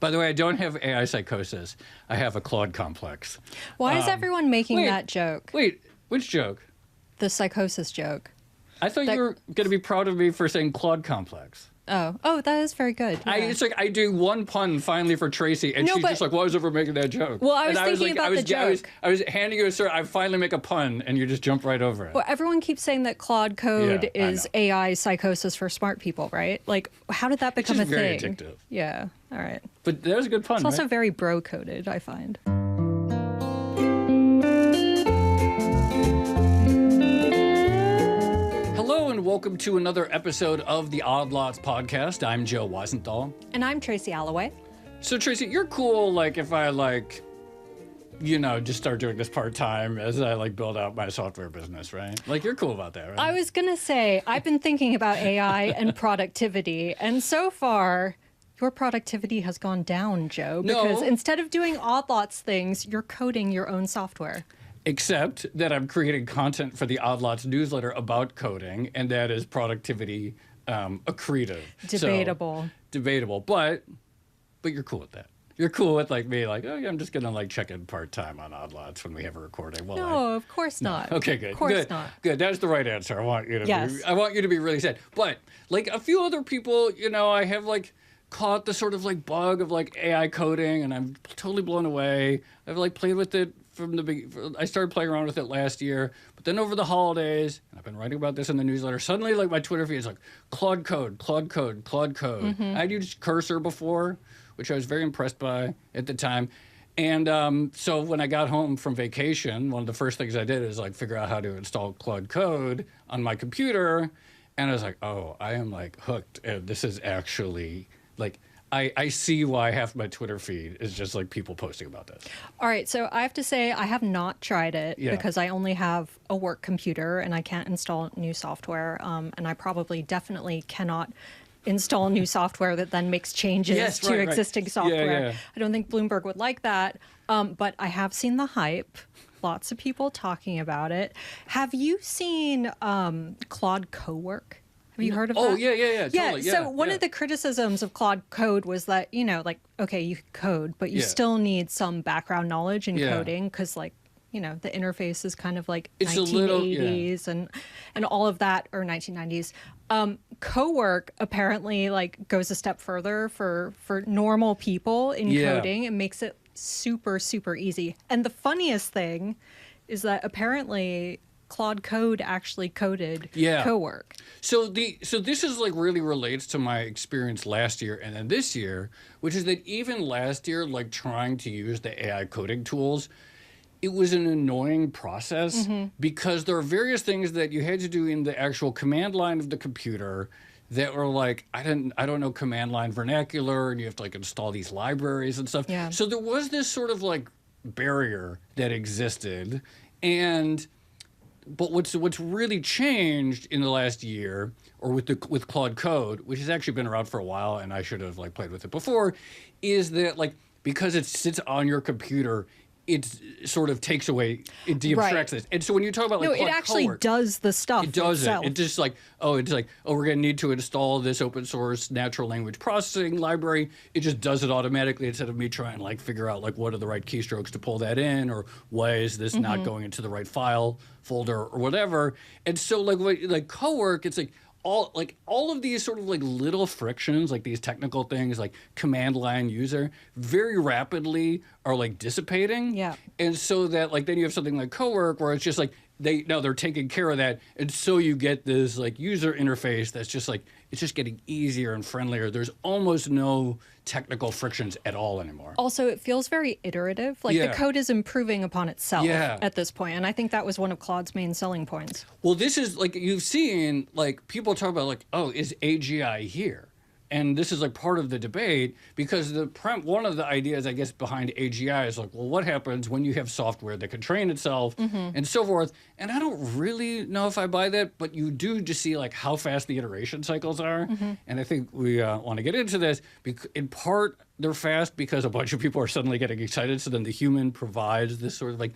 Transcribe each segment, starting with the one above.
By the way, I don't have AI psychosis. I have a Claude complex. Why is everyone making that joke? Wait, which joke? The psychosis joke. I thought you were going to be proud of me for saying Claude complex. Oh, that is very good. Yeah. It's like I do one pun finally for Tracy, and she's just like, "Well, I was over making that joke." Well, I was thinking about the joke. I was handing you a sir. I finally make a pun, and you just jump right over it. Well, everyone keeps saying that Claude Code is AI psychosis for smart people, right? Like, how did that become a thing? It's very addictive. Yeah. All right. But that was a good pun. It's also very bro-coded, I find. Hello and welcome to another episode of the Odd Lots podcast. I'm Joe Weisenthal. And I'm Tracy Alloway. So Tracy, you're cool like if I just start doing this part-time as I build out my software business, right? Like you're cool about that, right? I was going to say, I've been thinking about AI and productivity, and so far your productivity has gone down, Joe, because instead of doing Odd Lots things, you're coding your own software. Except that I'm creating content for the Odd Lots newsletter about coding, and that is productivity accretive. Debatable. So, debatable, but you're cool with that. You're cool with me, oh yeah, I'm just gonna check in part-time on Odd Lots when we have a recording. Well, no, of course not. Okay, good. Of course not. Good. That's the right answer. I want you to yes. I want you to be really sad. But a few other people, I have caught the sort of bug of AI coding, and I'm totally blown away. I've played with it from the beginning. I started playing around with it last year, but then over the holidays, and I've been writing about this in the newsletter, suddenly my Twitter feed is Claude Code, Claude Code, Claude Code. Mm-hmm. I'd used Cursor before, which I was very impressed by at the time. And so when I got home from vacation, one of the first things I did is figure out how to install Claude Code on my computer. And I was oh, I am hooked. And this is actually I see why half my Twitter feed is just people posting about this. All right. So I have to say I have not tried it because I only have a work computer and I can't install new software. And I definitely cannot install new software that then makes changes to existing software. Yeah. I don't think Bloomberg would like that. But I have seen the hype. Lots of people talking about it. Have you seen Claude Cowork? Have you heard of that? Oh, yeah, totally. Yeah, so one of the criticisms of Claude Code was that, okay, you code, but you still need some background knowledge in coding because, the interface is kind of it's 1980s and all of that, or 1990s. Cowork apparently, goes a step further for normal people in coding and makes it super, super easy. And the funniest thing is that apparently Claude Code actually coded Cowork. So this is really relates to my experience last year and then this year, which is that even last year, trying to use the AI coding tools, it was an annoying process because there are various things that you had to do in the actual command line of the computer that were I don't know command line vernacular, and you have to install these libraries and stuff. Yeah. So there was this sort of barrier that existed, but what's really changed in the last year, or with Claude Code, which has actually been around for a while, and I should have played with it before, is that because it sits on your computer, it sort of takes away, it de-abstracts this. And so when you talk about no, Claude it actually Codework, does the stuff. It does itself. it. It's just we're going to need to install this open source natural language processing library. It just does it automatically instead of me trying to figure out what are the right keystrokes to pull that in, or why is this not going into the right file folder or whatever. And so Cowork, it's all of these sort of little frictions, these technical things, command line user, very rapidly are dissipating. Yeah. And so that then you have something like Cowork where it's just they're taking care of that, and so you get this user interface that's just it's just getting easier and friendlier. There's almost no technical frictions at all anymore. Also, it feels very iterative. The code is improving upon itself at this point, and I think that was one of Claude's main selling points. Well, this is you've seen people talk about oh, is AGI here? And this is part of the debate because one of the ideas, I guess, behind AGI is well, what happens when you have software that can train itself and so forth? And I don't really know if I buy that, but you do just see how fast the iteration cycles are. And I think we want to get into this. In part, they're fast because a bunch of people are suddenly getting excited. So then the human provides this sort of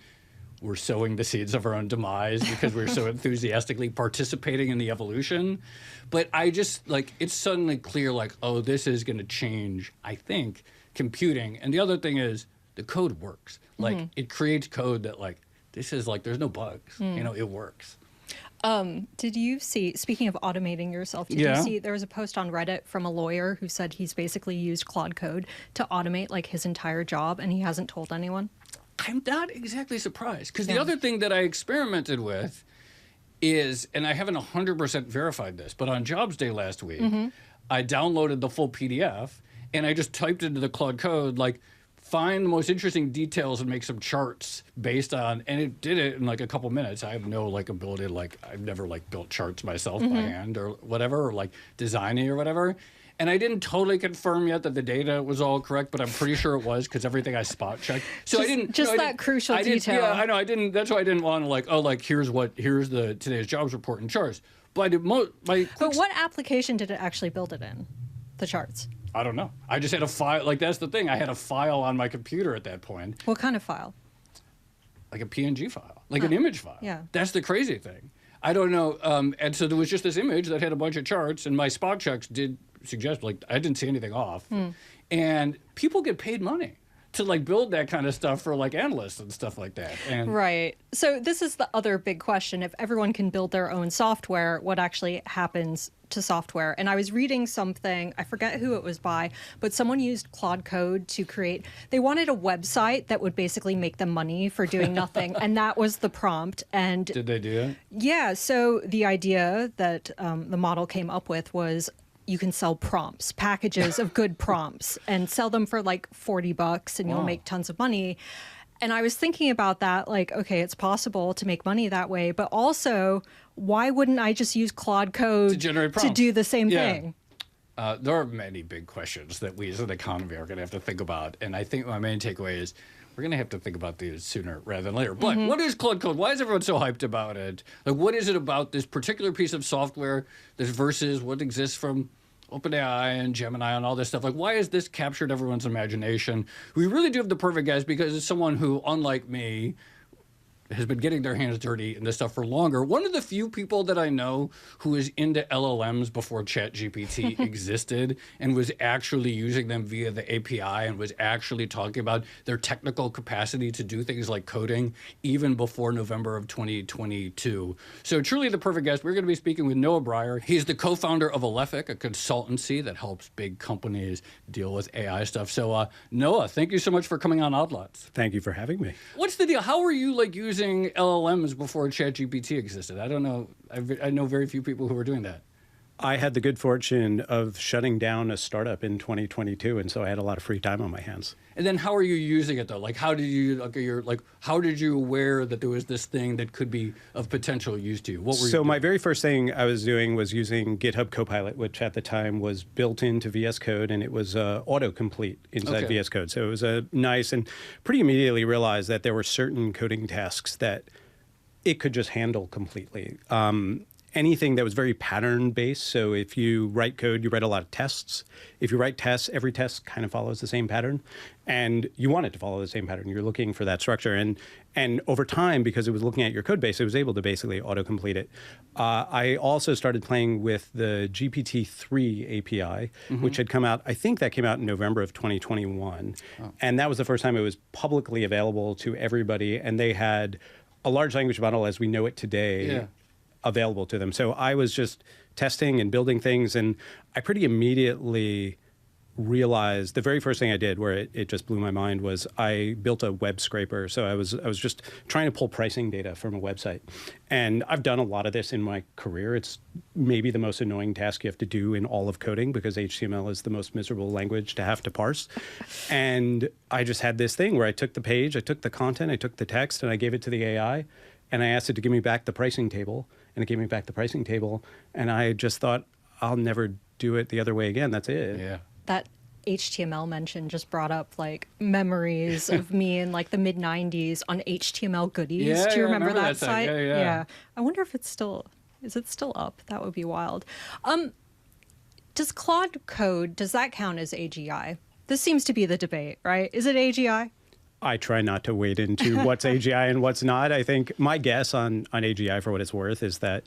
we're sowing the seeds of our own demise because we're so enthusiastically participating in the evolution. But I just it's suddenly clear oh, this is going to change, I think, computing. And the other thing is the code works. Like it creates code that like, this is like, there's no bugs, you know, it works. Did you see, speaking of automating yourself, did you see there was a post on Reddit from a lawyer who said he's basically used Claude Code to automate like his entire job and he hasn't told anyone? I'm not exactly surprised because the other thing that I experimented with is, and I haven't 100% verified this, but on Jobs Day last week, I downloaded the full PDF and I just typed into the Claude Code, like, find the most interesting details and make some charts based on, and it did it in like a couple minutes. I have no like ability, like I've never like built charts myself by hand or whatever, or like designing or whatever. And I didn't totally confirm yet that the data was all correct, but I'm pretty sure it was because everything I spot checked. So I didn't just that crucial detail. Yeah, I know. I didn't. That's why I didn't want to like, oh, like here's the today's jobs report and charts. But I did But what application did it actually build it in? The charts. I don't know. I just had a file. Like that's the thing. I had a file on my computer at that point. What kind of file? Like a PNG file, like an image file. Yeah. That's the crazy thing. I don't know. And so there was just this image that had a bunch of charts, and my spot checks did suggest like I didn't see anything off. And people get paid money to like build that kind of stuff for like analysts and stuff like that. And Right. So this is the other big question. If everyone can build their own software, what actually happens to software? And I was reading something, I forget who it was by, but someone used Claude Code to create, they wanted a website that would basically make them money for doing nothing. And that was the prompt. And did they do that? yeah, so the idea that the model came up with was you can sell prompts, packages of good prompts, and sell them for like $40 and you'll make tons of money. And I was thinking about that, like, okay, it's possible to make money that way, but also, why wouldn't I just use Claude Code To generate prompts. to do the same thing? There are many big questions that we as an economy are going to have to think about. And I think my main takeaway is we're going to have to think about these sooner rather than later. But what is Claude Code? Why is everyone so hyped about it? Like, what is it about this particular piece of software this versus what exists from OpenAI and Gemini and all this stuff? Like, why has this captured everyone's imagination? We really do have the perfect guys because it's someone who, unlike me, has been getting their hands dirty in this stuff for longer. One of the few people that I know who is into LLMs before ChatGPT existed and was actually using them via the API and was actually talking about their technical capacity to do things like coding even before November of 2022. So truly the perfect guest. We're going to be speaking with Noah Breyer. He's the co-founder of Alephic, a consultancy that helps big companies deal with AI stuff. So Noah, thank you so much for coming on Odd Lots. Thank you for having me. What's the deal? How are you like using LLMs before ChatGPT existed? I don't know. I know very few people who were doing that. I had the good fortune of shutting down a startup in 2022, and so I had a lot of free time on my hands. And then how are you using it though? Like how did you how did you aware that there was this thing that could be of potential use to you? What were you doing? My very first thing I was doing was using GitHub Copilot, which at the time was built into VS Code, and it was autocomplete inside VS Code. So it was a nice, and pretty immediately realized that there were certain coding tasks that it could just handle completely. Anything that was very pattern-based. So if you write code, you write a lot of tests. If you write tests, every test kind of follows the same pattern. And you want it to follow the same pattern. You're looking for that structure. And over time, because it was looking at your code base, it was able to basically autocomplete it. I also started playing with the GPT-3 API, which had come out, I think that came out in November of 2021. Oh. And that was the first time it was publicly available to everybody. And they had a large language model as we know it today available to them. So I was just testing and building things, and I pretty immediately realized the very first thing I did, where it just blew my mind, was I built a web scraper. So I was just trying to pull pricing data from a website. And I've done a lot of this in my career. It's maybe the most annoying task you have to do in all of coding because HTML is the most miserable language to have to parse. And I just had this thing where I took the page, I took the content, I took the text, and I gave it to the AI, and I asked it to give me back the pricing table. And it gave me back the pricing table. And I just thought, I'll never do it the other way again. That's it. Yeah. That HTML mention just brought up like memories of me in like the mid 90s on HTML Goodies. Yeah, Do you remember that site? site? Yeah. I wonder if is it still up? That would be wild. Does Claude Code, does that count as AGI? This seems to be the debate, right? Is it AGI? I try not to wade into what's AGI and what's not. I think my guess on AGI, for what it's worth, is that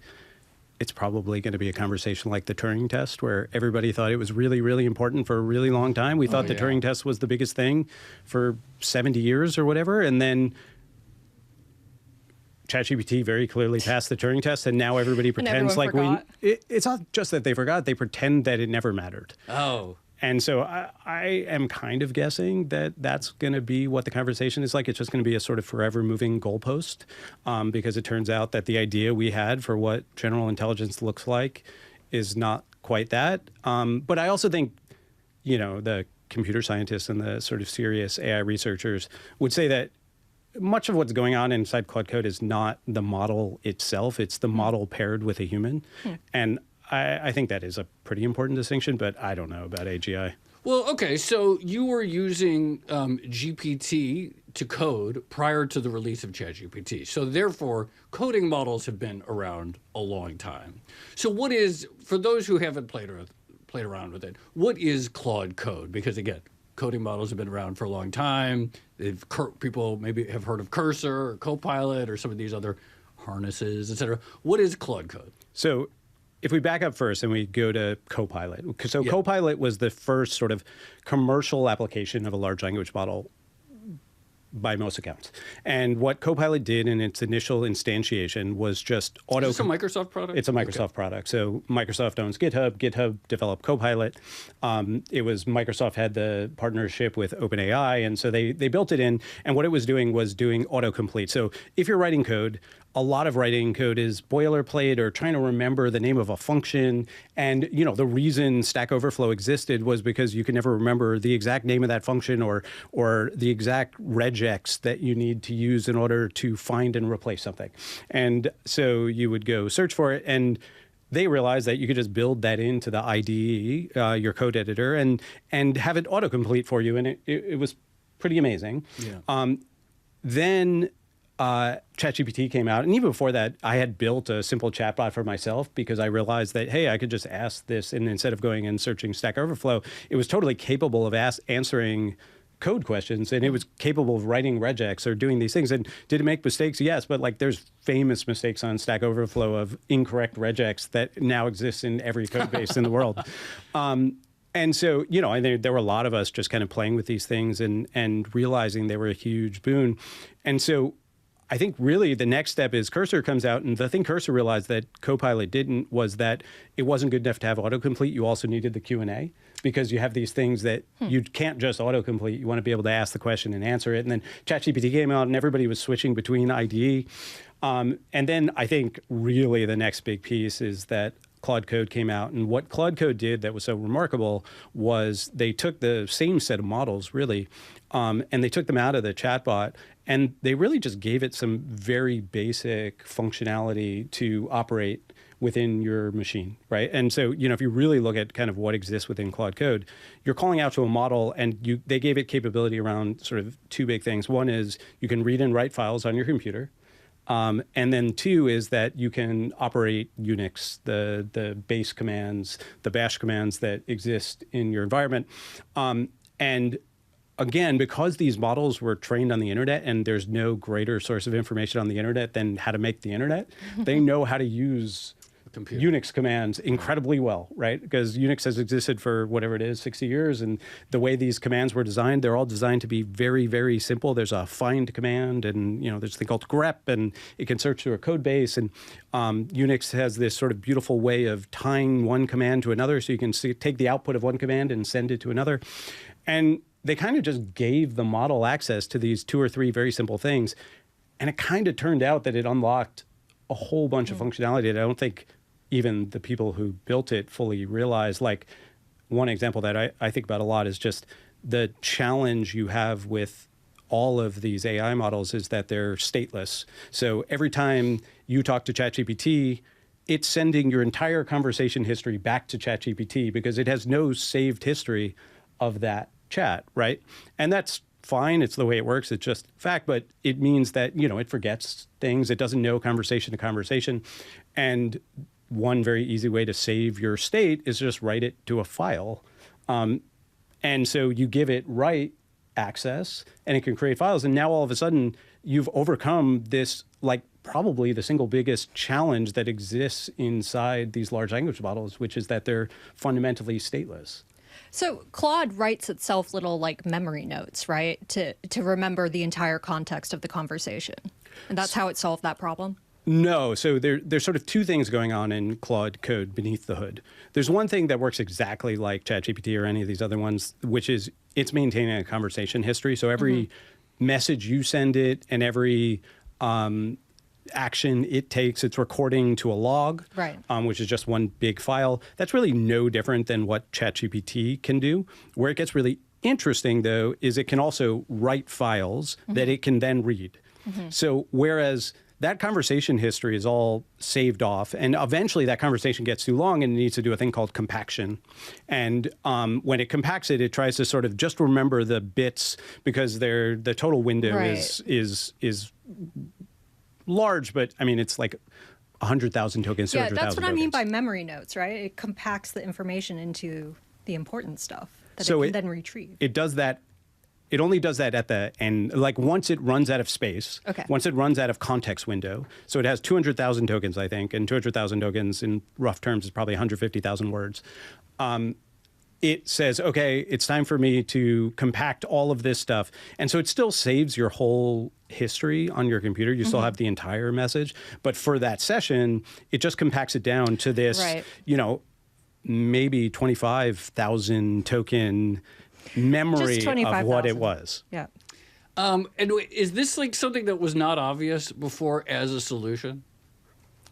it's probably going to be a conversation like the Turing test, where everybody thought it was really, really important for a really long time. We thought the Turing test was the biggest thing for 70 years or whatever. And then ChatGPT very clearly passed the Turing test, and now everybody pretends like it's not just that they forgot, they pretend that it never mattered. Oh. And so I am kind of guessing that that's going to be what the conversation is like. It's just going to be a sort of forever moving goalpost, because it turns out that the idea we had for what general intelligence looks like is not quite that. But I also think, the computer scientists and the sort of serious AI researchers would say that much of what's going on inside Claude Code is not the model itself. It's the model paired with a human. And I think that is a pretty important distinction, but I don't know about AGI. Well, okay, so you were using GPT to code prior to the release of ChatGPT. So therefore, coding models have been around a long time. So what is, for those who haven't played around with it, what is Claude Code? Because again, coding models have been around for a long time. People maybe have heard of Cursor or Copilot or some of these other harnesses, et cetera. What is Claude Code? So if we back up first and we go to Copilot. So Copilot was the first sort of commercial application of a large language model by most accounts. And what Copilot did in its initial instantiation was just Is this a Microsoft product? It's a Microsoft product. So Microsoft owns GitHub. GitHub developed Copilot. It was Microsoft had the partnership with OpenAI, and so they built it in. And what it was doing autocomplete. So if you're writing code, a lot of writing code is boilerplate or trying to remember the name of a function. And, the reason Stack Overflow existed was because you can never remember the exact name of that function or the exact regex that you need to use in order to find and replace something. And so you would go search for it, and they realized that you could just build that into the IDE, your code editor, and have it autocomplete for you. And it was pretty amazing. Yeah. Then ChatGPT came out, and even before that, I had built a simple chatbot for myself because I realized that, hey, I could just ask this, and instead of going and searching Stack Overflow, it was totally capable of answering code questions, and it was capable of writing regex or doing these things. And did it make mistakes? Yes, but there's famous mistakes on Stack Overflow of incorrect regex that now exists in every code base in the world. And so, there were a lot of us just kind of playing with these things and realizing they were a huge boon. And so I think really the next step is Cursor comes out, and the thing Cursor realized that Copilot didn't was that it wasn't good enough to have autocomplete. You also needed the Q&A because you have these things that you can't just autocomplete. You want to be able to ask the question and answer it. And then ChatGPT came out, and everybody was switching between IDE. And then I think really the next big piece is that Claude Code came out. And what Claude Code did that was so remarkable was they took the same set of models, really, and they took them out of the chatbot, and they really just gave it some very basic functionality to operate within your machine, right? And so, if you really look at kind of what exists within Claude Code, you're calling out to a model, and they gave it capability around sort of two big things. One is you can read and write files on your computer. And then two is that you can operate Unix, the base commands, the bash commands that exist in your environment. And again, because these models were trained on the internet, and there's no greater source of information on the internet than how to make the internet, they know how to use Unix commands incredibly well, right? Because Unix has existed for whatever it is, 60 years. And the way these commands were designed, they're all designed to be very, very simple. There's a find command, and there's a thing called grep, and it can search through a code base. And Unix has this sort of beautiful way of tying one command to another, so you can take the output of one command and send it to another. And they kind of just gave the model access to these two or three very simple things. And it kind of turned out that it unlocked a whole bunch of functionality that I don't think even the people who built it fully realized. Like, one example that I think about a lot is just the challenge you have with all of these AI models is that they're stateless. So every time you talk to ChatGPT, it's sending your entire conversation history back to ChatGPT because it has no saved history of that chat, right? And that's fine. It's the way it works. It's just fact, but it means that, it forgets things. It doesn't know conversation to conversation. And one very easy way to save your state is just write it to a file. And so you give it write access, and it can create files. And now all of a sudden you've overcome this probably the single biggest challenge that exists inside these large language models, which is that they're fundamentally stateless. So Claude writes itself little like memory notes, right? To remember the entire context of the conversation. And that's how it solved that problem? No. So there's sort of two things going on in Claude Code beneath the hood. There's one thing that works exactly like ChatGPT or any of these other ones, which is it's maintaining a conversation history. So every message you send it and every action it takes, it's recording to a log, right. Which is just one big file. That's really no different than what ChatGPT can do. Where it gets really interesting, though, is it can also write files that it can then read. So whereas that conversation history is all saved off, and eventually that conversation gets too long and it needs to do a thing called compaction. And when it compacts it, it tries to sort of just remember the bits because the total window is large, but I mean, it's like 100,000 tokens, 200,000 Yeah, that's what tokens. I mean by memory notes, right? It compacts the information into the important stuff that So it can then retrieve. It does that. It only does that at the end, like once it runs out of space, Okay. once it runs out of context window. So it has 200,000 tokens, I think, and 200,000 tokens in rough terms is probably 150,000 words. It says, okay, it's time for me to compact all of this stuff. And so it still saves your whole history on your computer. You still have the entire message. But for that session, it just compacts it down to this, Right. Maybe 25,000 token memory Just of what 25,000. it was. Yeah. And is this like something that was not obvious before as a solution?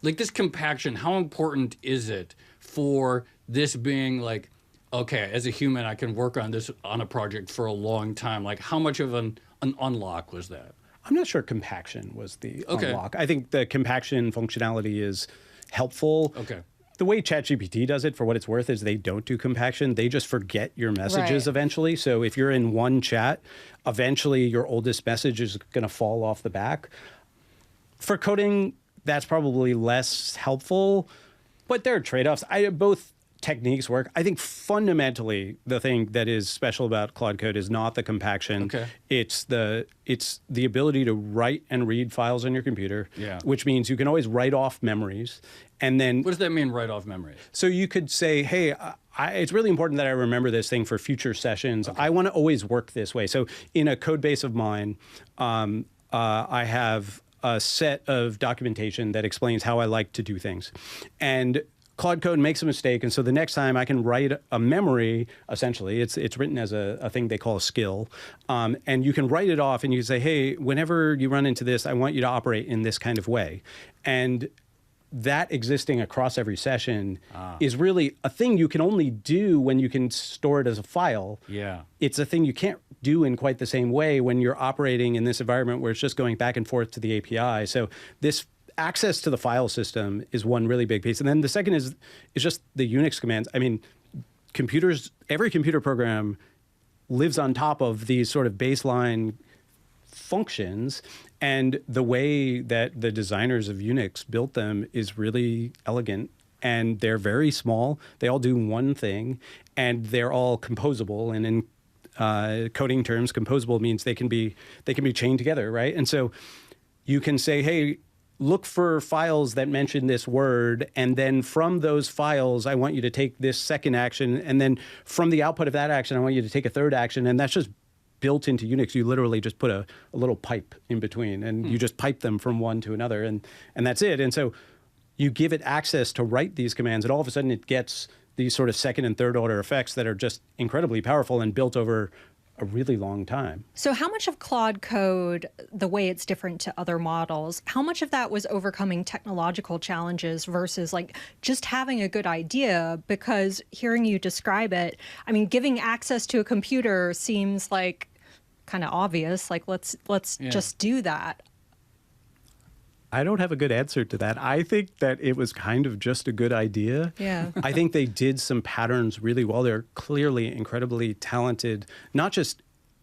Like this compaction, how important is it for this being like, okay, as a human, I can work on this on a project for a long time. Like how much of an unlock was that? I'm not sure compaction was the unlock. I think the compaction functionality is helpful. Okay. The way ChatGPT does it, for what it's worth, is they don't do compaction. They just forget your messages Right. eventually. So if you're in one chat, eventually your oldest message is going to fall off the back. For coding, that's probably less helpful, but there are trade-offs. Both techniques work. I think fundamentally the thing that is special about Claude Code is not the compaction. Okay. It's the ability to write and read files on your computer, Yeah. which means you can always write off memories. And then What does that mean, write off memories? so you could say, hey, it's really important that I remember this thing for future sessions. I want to always work this way. So in a code base of mine, I have a set of documentation that explains how I like to do things. And Claude Code makes a mistake, and so the next time I can write a memory, essentially, it's written as a thing they call a skill, and you can write it off and you can say, hey, whenever you run into this, I want you to operate in this kind of way. And that existing across every session is really a thing you can only do when you can store it as a file. Yeah. It's a thing you can't do in quite the same way when you're operating in this environment where it's just going back and forth to the API. So this access to the file system is one really big piece. And then the second is just the Unix commands. I mean, every computer program lives on top of these sort of baseline functions. And the way that the designers of Unix built them is really elegant. And they're very small. They all do one thing. And they're all composable. And in coding terms, composable means they can be chained together, right? And so you can say, hey, look for files that mention this word, and then from those files, I want you to take this second action, and then from the output of that action, I want you to take a third action, and that's just built into Unix. You literally just put a little pipe in between, and you just pipe them from one to another, and that's it. And so you give it access to write these commands, and all of a sudden it gets these sort of second and third order effects that are just incredibly powerful and built over a really long time. So how much of Claude Code, the way it's different to other models, how much of that was overcoming technological challenges versus like just having a good idea? Because hearing you describe it, I mean, giving access to a computer seems like kind of obvious. Like, let's just do that. I don't have a good answer to that. I think that it was kind of just a good idea. Yeah. I think they did some patterns really well. They're clearly incredibly talented, not just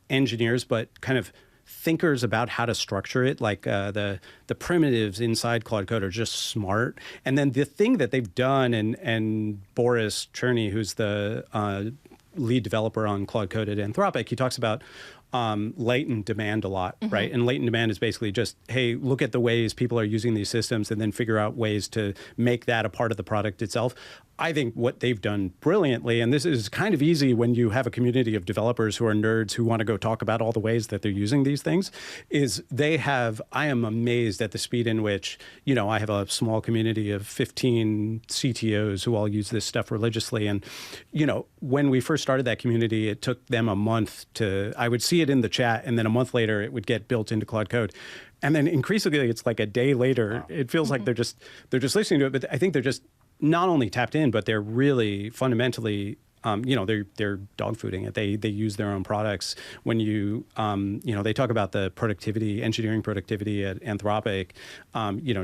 engineers, but kind of thinkers about how to structure it. Like the primitives inside Claude Code are just smart. And then the thing that they've done, and Boris Cherny, who's the lead developer on Claude Code at Anthropic, he talks about latent demand a lot, right? And latent demand is basically just, hey, look at the ways people are using these systems and then figure out ways to make that a part of the product itself. I think what they've done brilliantly, and this is kind of easy when you have a community of developers who are nerds who want to go talk about all the ways that they're using these things, is I am amazed at the speed in which, I have a small community of 15 CTOs who all use this stuff religiously. And, when we first started that community, it took them a month I would see it in the chat, and then a month later it would get built into Claude Code. And then increasingly it's like a day later, it feels like they're just listening to it, but I think they're just not only tapped in, but they're really fundamentally, they're dog fooding it. They use their own products. When they talk about the engineering productivity at Anthropic,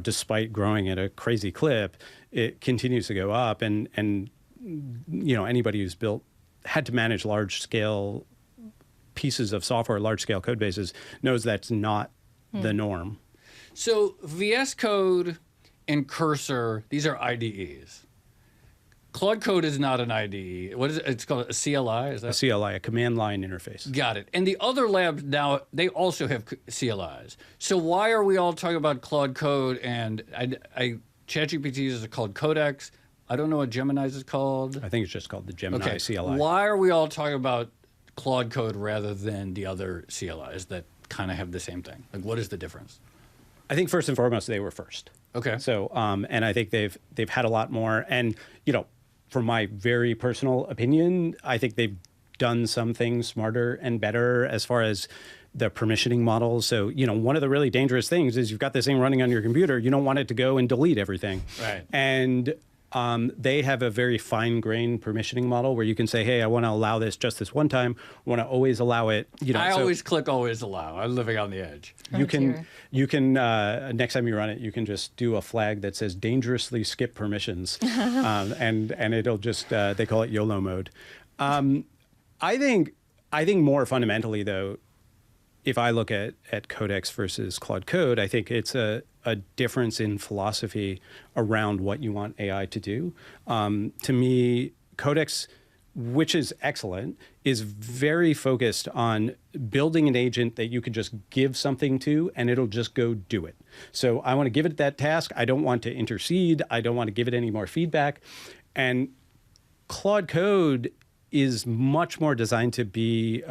despite growing at a crazy clip, it continues to go up. And anybody who's had to manage large scale pieces of software, large scale code bases, knows that's not the norm. So VS Code and Cursor, these are IDEs. Claude Code is not an IDE. What is it? It's called a CLI? Is that? A CLI, a command line interface. Got it. And the other labs now, they also have CLIs. So why are we all talking about Claude Code and ChatGPT is called Codex? I don't know what Gemini's is called. I think it's just called the Gemini CLI. Why are we all talking about Claude Code rather than the other CLIs that kind of have the same thing? Like, what is the difference? I think first and foremost, they were first. Okay. So, and I think they've had a lot more. And, from my very personal opinion, I think they've done some things smarter and better as far as the permissioning models. So, one of the really dangerous things is you've got this thing running on your computer. You don't want it to go and delete everything. Right. And they have a very fine-grained permissioning model where you can say, hey, I want to allow this just this one time. I want to always allow it. I always click always allow. I'm living on the edge. You can next time you run it, you can just do a flag that says dangerously skip permissions. And it'll just, they call it YOLO mode. I think more fundamentally, though, if I look at Codex versus Claude Code, I think it's a difference in philosophy around what you want AI to do. To me, Codex, which is excellent, is very focused on building an agent that you could just give something to and it'll just go do it. So I want to give it that task. I don't want to intercede. I don't want to give it any more feedback. And Claude Code is much more designed to be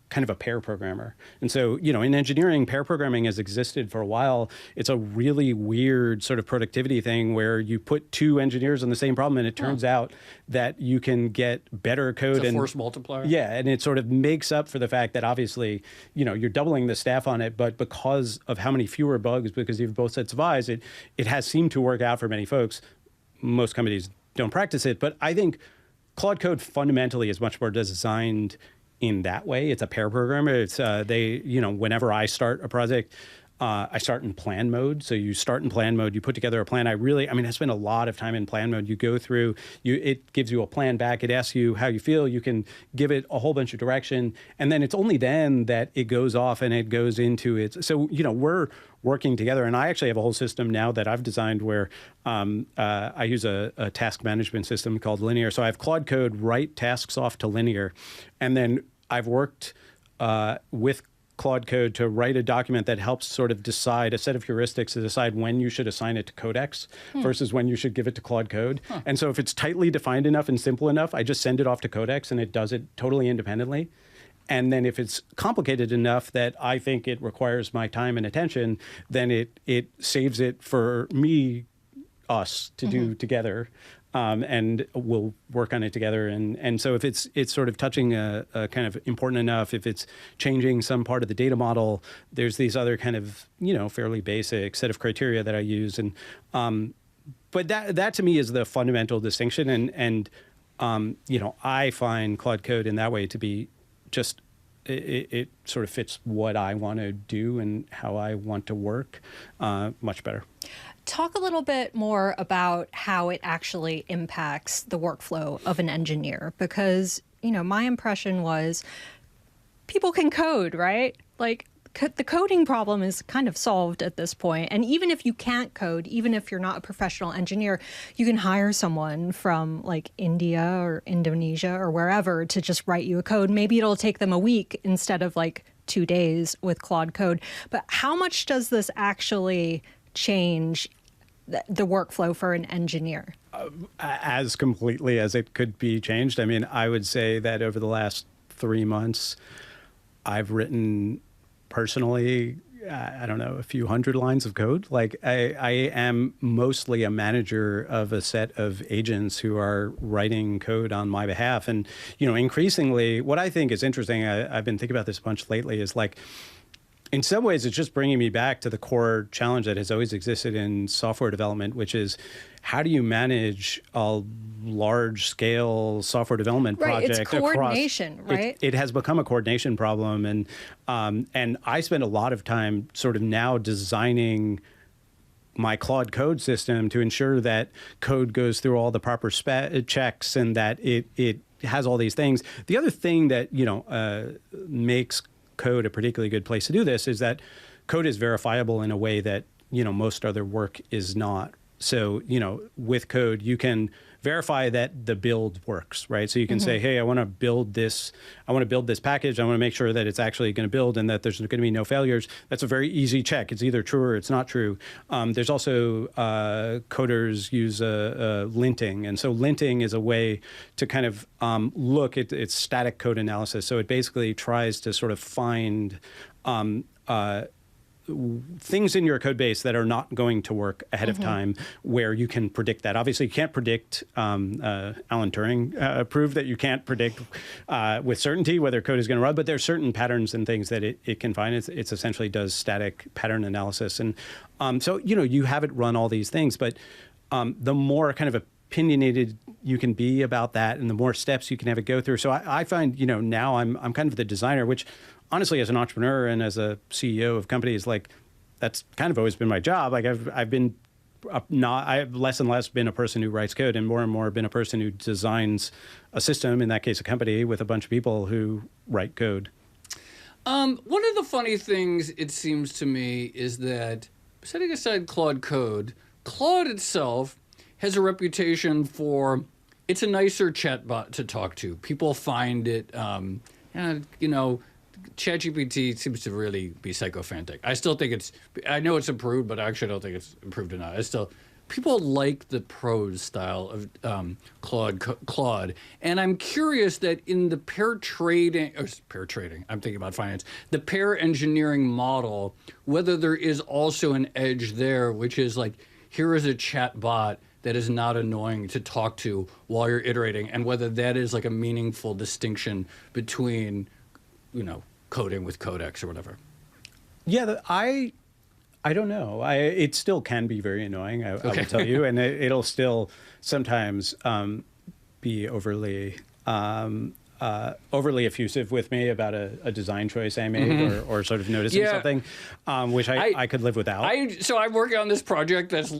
kind of a pair programmer. And so, in engineering, pair programming has existed for a while. It's a really weird sort of productivity thing where you put two engineers on the same problem and it turns out that you can get better code. It's a force multiplier. Yeah, and it sort of makes up for the fact that obviously, you're doubling the staff on it, but because of how many fewer bugs, because you have both sets of eyes, it has seemed to work out for many folks. Most companies don't practice it, but I think Claude Code fundamentally is much more designed in that way. It's a pair programmer. It's whenever I start a project, I start in plan mode. So you start in plan mode, you put together a plan. I spend a lot of time in plan mode. You go through, it gives you a plan back. It asks you how you feel. You can give it a whole bunch of direction. And then it's only then that it goes off and it goes into it. So, we're working together. And I actually have a whole system now that I've designed where I use a task management system called Linear. So I have Claude Code write tasks off to Linear. And then I've worked with Claude Code to write a document that helps sort of decide a set of heuristics to decide when you should assign it to Codex versus when you should give it to Claude Code. And so if it's tightly defined enough and simple enough, I just send it off to Codex and it does it totally independently. And then if it's complicated enough that I think it requires my time and attention, then it saves it for us to do together. And we'll work on it together. And so if it's sort of touching a kind of important enough, if it's changing some part of the data model, there's these other kind of, fairly basic set of criteria that I use. And but that to me is the fundamental distinction. And I find Claude Code in that way to be just, it sort of fits what I want to do and how I want to work much better. Talk a little bit more about how it actually impacts the workflow of an engineer, because, my impression was people can code, right? Like, the coding problem is kind of solved at this point. And even if you can't code, even if you're not a professional engineer, you can hire someone from like India or Indonesia or wherever to just write you a code. Maybe it'll take them a week instead of like 2 days with Claude Code. But how much does this actually change the workflow for an engineer? As completely as it could be changed. I mean, I would say that over the last 3 months, I've written personally, I don't know, a few hundred lines of code. Like I am mostly a manager of a set of agents who are writing code on my behalf. And, increasingly, what I think is interesting, I've been thinking about this a bunch lately, is like, in some ways, it's just bringing me back to the core challenge that has always existed in software development, which is how do you manage a large-scale software development project? It's coordination, right? It has become a coordination problem, and I spend a lot of time sort of now designing my Claude Code system to ensure that code goes through all the proper checks and that it has all these things. The other thing that makes code a particularly good place to do this is that code is verifiable in a way that most other work is not. So with code you can verify that the build works, right? So you can say, hey, I want to build this package. I want to make sure that it's actually going to build and that there's going to be no failures. That's a very easy check. It's either true or it's not true. There's also coders use linting. And so linting is a way to kind of look at its static code analysis. So it basically tries to sort of find things in your code base that are not going to work ahead of time where you can predict that. Obviously, you can't predict, Alan Turing proved that you can't predict with certainty whether code is going to run, but there's certain patterns and things that it can find. It essentially does static pattern analysis. And so, you have it run all these things, but the more kind of opinionated you can be about that and the more steps you can have it go through. So I find, now I'm kind of the designer, which honestly, as an entrepreneur and as a CEO of companies, like that's kind of always been my job. Like I've been I've less and less been a person who writes code and more been a person who designs a system, in that case, a company with a bunch of people who write code. One of the funny things, it seems to me, is that setting aside Claude Code, Claude itself has a reputation for it's a nicer chatbot to talk to. People find it, ChatGPT seems to really be sycophantic. I still think I know it's improved, but I actually don't think it's improved enough. People like the prose style of Claude. And I'm curious that in the pair trading, I'm thinking about finance, the pair engineering model, whether there is also an edge there, which is like, here is a chat bot that is not annoying to talk to while you're iterating, and whether that is like a meaningful distinction between, coding with Codex or whatever. Yeah, I don't know. It still can be very annoying, I will tell you, and it'll still sometimes be overly effusive with me about a design choice I made or sort of noticing something, which I could live without. So I'm working on this project that's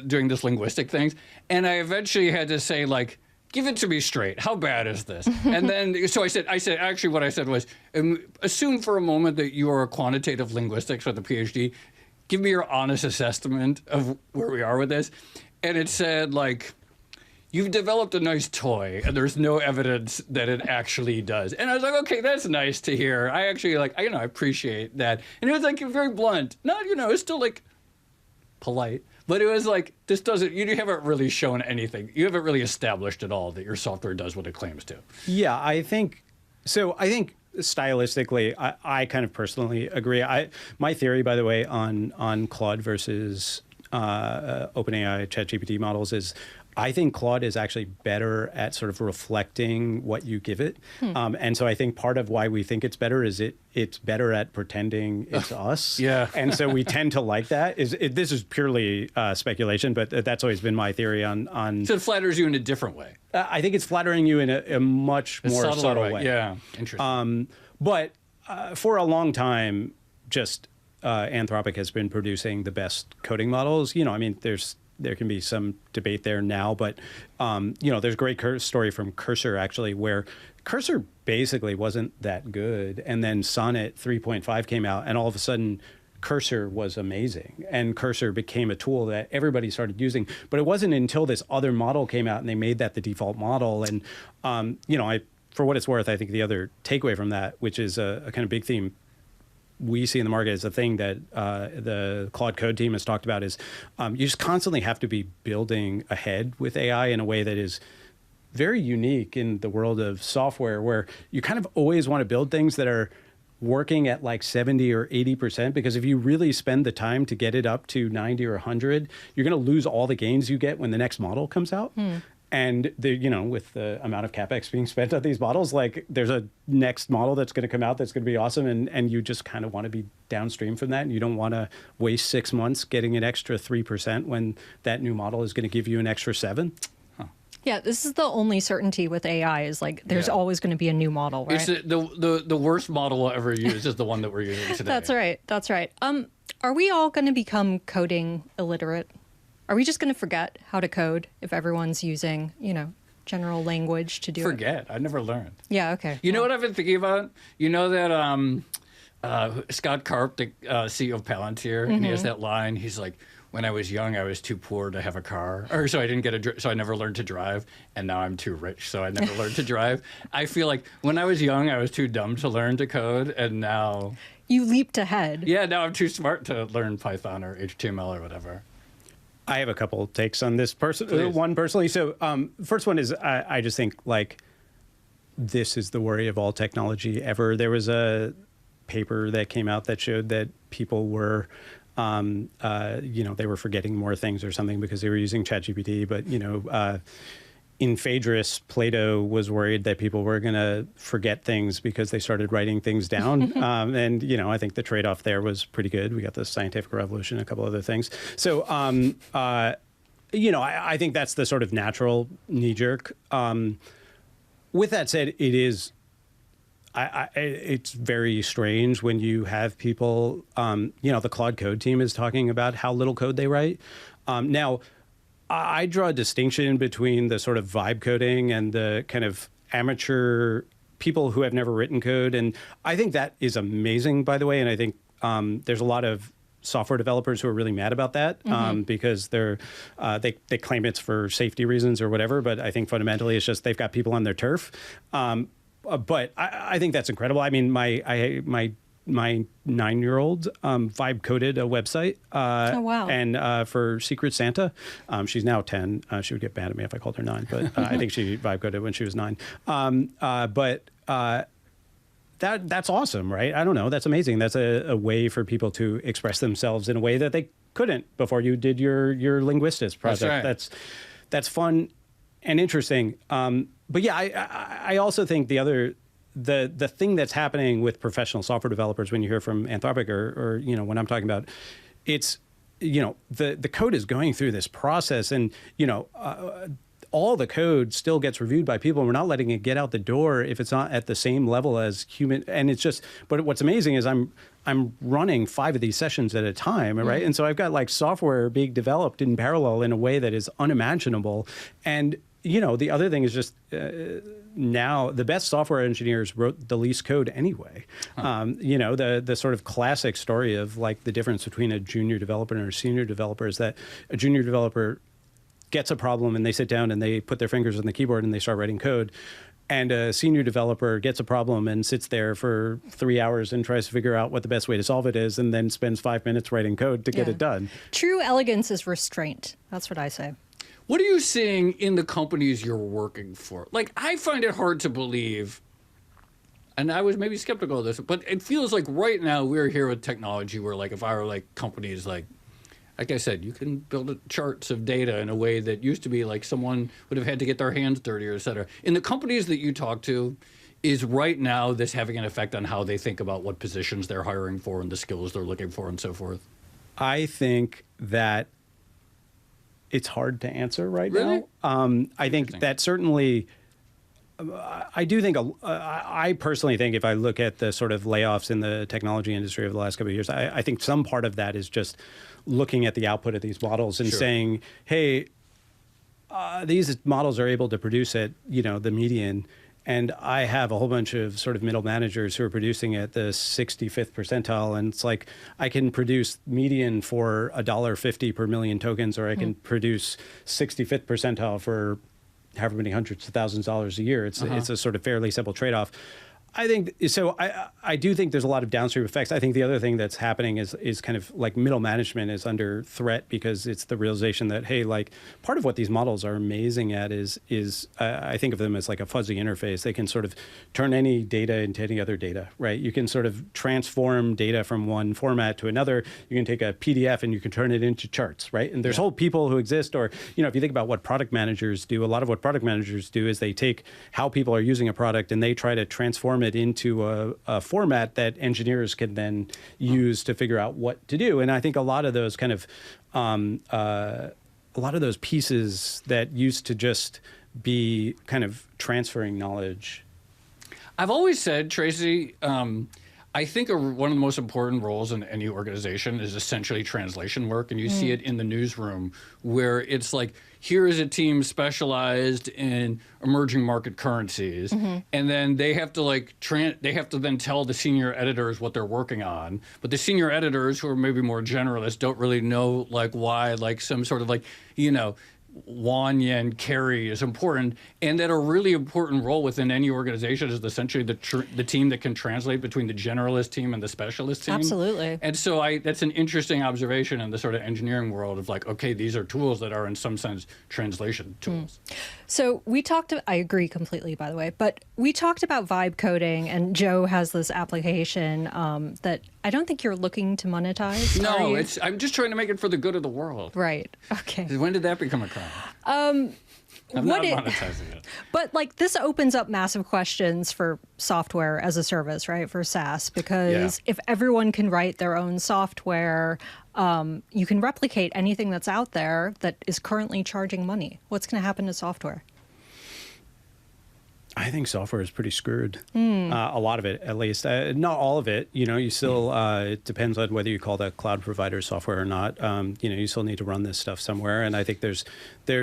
doing this linguistic things, and I eventually had to say, like, give it to me straight. How bad is this? And then, so I said, actually what I said was, assume for a moment that you are a quantitative linguistics with a PhD. Give me your honest assessment of where we are with this. And it said, like, you've developed a nice toy, and there's no evidence that it actually does. And I was like, okay, that's nice to hear. I actually, I appreciate that. And it was, like, very blunt. Not, it's still, like, polite. But it was like, you haven't really shown anything. You haven't really established at all that your software does what it claims to. Yeah, I think stylistically, I kind of personally agree. My theory, by the way, on Claude versus OpenAI ChatGPT models is I think Claude is actually better at sort of reflecting what you give it. And so I think part of why we think it's better is it's better at pretending it's us. Yeah. And so we tend to like that. This is purely speculation, but that's always been my theory on. So it flatters you in a different way. I think it's flattering you in a much more subtle way. Yeah, interesting. But for a long time, just Anthropic has been producing the best coding models. There can be some debate there now, but there's a great story from Cursor actually where Cursor basically wasn't that good. And then Sonnet 3.5 came out, and all of a sudden, Cursor was amazing. And Cursor became a tool that everybody started using. But it wasn't until this other model came out and they made that the default model. And, for what it's worth, I think the other takeaway from that, which is a kind of big theme we see in the market, is a thing that the Claude Code team has talked about, is you just constantly have to be building ahead with AI in a way that is very unique in the world of software, where you kind of always want to build things that are working at like 70 or 80%, because if you really spend the time to get it up to 90 or 100, you're going to lose all the gains you get when the next model comes out. And with the amount of CapEx being spent on these models, like there's a next model that's going to come out that's going to be awesome, and you just kind of want to be downstream from that, and you don't want to waste 6 months getting an extra 3% when that new model is going to give you an extra 7%. Yeah, this is the only certainty with AI, is like there's always going to be a new model, right? It's the worst model we'll ever use is the one that we're using today. That's right. That's right. Are we all going to become coding illiterate? Are we just going to forget how to code if everyone's using, general language to do it? Forget. I never learned. Yeah, okay. You know what I've been thinking about? You know that Scott Karp, the CEO of Palantir, and he has that line. He's like, when I was young, I was too poor to have a car, or so I didn't get so I never learned to drive, and now I'm too rich, so I never learned to drive. I feel like when I was young, I was too dumb to learn to code, and now you leaped ahead. Yeah, now I'm too smart to learn Python or HTML or whatever. I have a couple takes on this one personally. So first one is I just think like this is the worry of all technology ever. There was a paper that came out that showed that people were they were forgetting more things or something because they were using ChatGPT. But, in Phaedrus, Plato was worried that people were going to forget things because they started writing things down. And, I think the trade-off there was pretty good. We got the scientific revolution, a couple other things. So, I think that's the sort of natural knee-jerk. With that said, it is... it's very strange when you have people, the Claude Code team is talking about how little code they write. Now, I draw a distinction between the sort of vibe coding and the kind of amateur people who have never written code. And I think that is amazing, by the way. And I think there's a lot of software developers who are really mad about that because they claim it's for safety reasons or whatever. But I think fundamentally it's just they've got people on their turf. But I think that's incredible. I mean, my 9-year-old vibe coded a website. Oh, wow. And for Secret Santa, she's now 10. She would get mad at me if I called her 9, but I think she vibe coded when she was 9. That's awesome, right? I don't know. That's amazing. That's a way for people to express themselves in a way that they couldn't before you did your linguistics project. That's right. That's fun and interesting. But yeah, I also think the thing that's happening with professional software developers when you hear from Anthropic or when I'm talking about, it's, the code is going through this process, and, all the code still gets reviewed by people, and we're not letting it get out the door if it's not at the same level as human. And it's just, but what's amazing is I'm running 5 of these sessions at a time, right? And so I've got like software being developed in parallel in a way that is unimaginable. And the other thing is just now the best software engineers wrote the least code anyway. The sort of classic story of like the difference between a junior developer and a senior developer is that a junior developer gets a problem and they sit down and they put their fingers on the keyboard and they start writing code. And a senior developer gets a problem and sits there for 3 hours and tries to figure out what the best way to solve it is, and then spends 5 minutes writing code to get it done. True elegance is restraint. That's what I say. What are you seeing in the companies you're working for? Like, I find it hard to believe, and I was maybe skeptical of this, but it feels like right now we're here with technology where, like, if I were like companies like I said, you can build charts of data in a way that used to be like someone would have had to get their hands dirty, or et cetera. In the companies that you talk to, is right now this having an effect on how they think about what positions they're hiring for and the skills they're looking for and so forth? I think that it's hard to answer right now. I think that certainly, I do think, I personally think if I look at the sort of layoffs in the technology industry over the last couple of years, I think some part of that is just looking at the output of these models and saying, hey, these models are able to produce at, the median, And I have a whole bunch of sort of middle managers who are producing at the 65th percentile. And it's like, I can produce median for $1.50 per million tokens, or I can produce 65th percentile for however many hundreds of thousands of dollars a year. It's a sort of fairly simple trade-off. I think so. I do think there's a lot of downstream effects. I think the other thing that's happening is kind of like middle management is under threat because it's the realization that, hey, like part of what these models are amazing at is I think of them as like a fuzzy interface. They can sort of turn any data into any other data, right? You can sort of transform data from one format to another. You can take a PDF and you can turn it into charts, right? And there's whole people who exist, or if you think about what product managers do, a lot of what product managers do is they take how people are using a product and they try to transform it into a format that engineers can then use to figure out what to do. And I think a lot of those kind of a lot of those pieces that used to just be kind of transferring knowledge. I've always said, Tracy, I think one of the most important roles in any organization is essentially translation work. And you see it in the newsroom where it's like, here is a team specialized in emerging market currencies. And then they have to they have to then tell the senior editors what they're working on. But the senior editors, who are maybe more generalists, don't really know like why like some sort of like, Won Yen carry is important, and that a really important role within any organization is essentially the team that can translate between the generalist team and the specialist team. Absolutely. And so that's an interesting observation in the sort of engineering world of like, okay, these are tools that are in some sense translation tools. So I agree completely, by the way, but we talked about vibe coding, and Joe has this application that I don't think you're looking to monetize. No, I'm just trying to make it for the good of the world. Right. Okay. When did that become a crime? I'm not monetizing it. But like this opens up massive questions for software as a service, right? For SaaS, because if everyone can write their own software, you can replicate anything that's out there that is currently charging money. What's going to happen to software? I think software is pretty screwed. A lot of it, at least. Not all of it. You still, it depends on whether you call that cloud provider software or not. You still need to run this stuff somewhere. And I think there's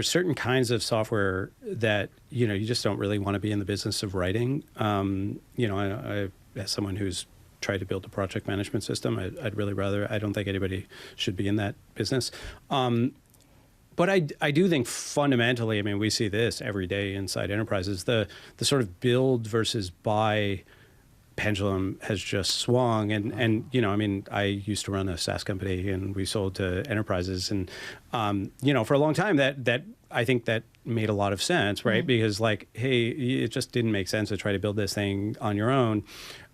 certain kinds of software that, you just don't really want to be in the business of writing. I as someone who's tried to build a project management system, I'd really rather, I don't think anybody should be in that business. But I do think fundamentally, we see this every day inside enterprises. The sort of build versus buy pendulum has just swung. And I used to run a SaaS company and we sold to enterprises. And, for a long time that I think that made a lot of sense, right? Because like, hey, it just didn't make sense to try to build this thing on your own.